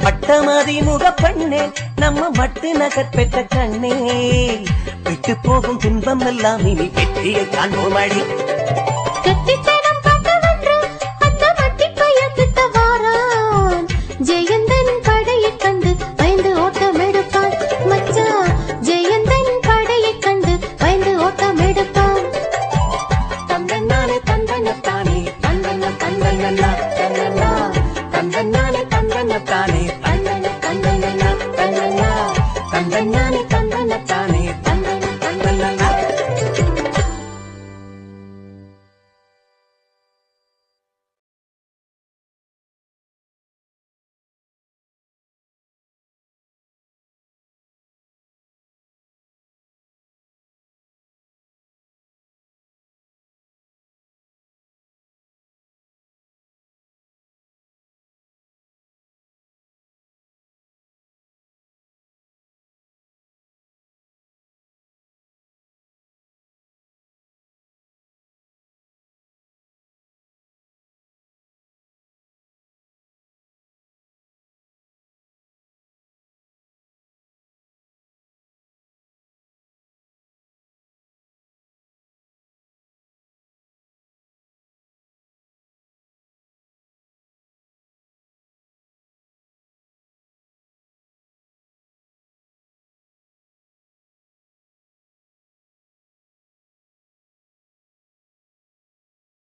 மட்டமதி முகப்பண்ணே நம்ம மட்டு நகர் பெற்ற கண்ணே விட்டு போகும் துன்பம் எல்லாம் இனி வெற்றியை காண்போமடி ஜெயந்தன் படையை கண்டு பயந்து ஓட்டம் எடுப்பான் மச்சா ஜெயந்தன் படையை கண்டு பயந்து ஓட்டம் எடுப்பான் தந்தன்னானே தந்தன்னத்தானே தந்தன்ன தந்தன்னா தந்தன்னா தந்தன்னானே தந்தன்னத்தானே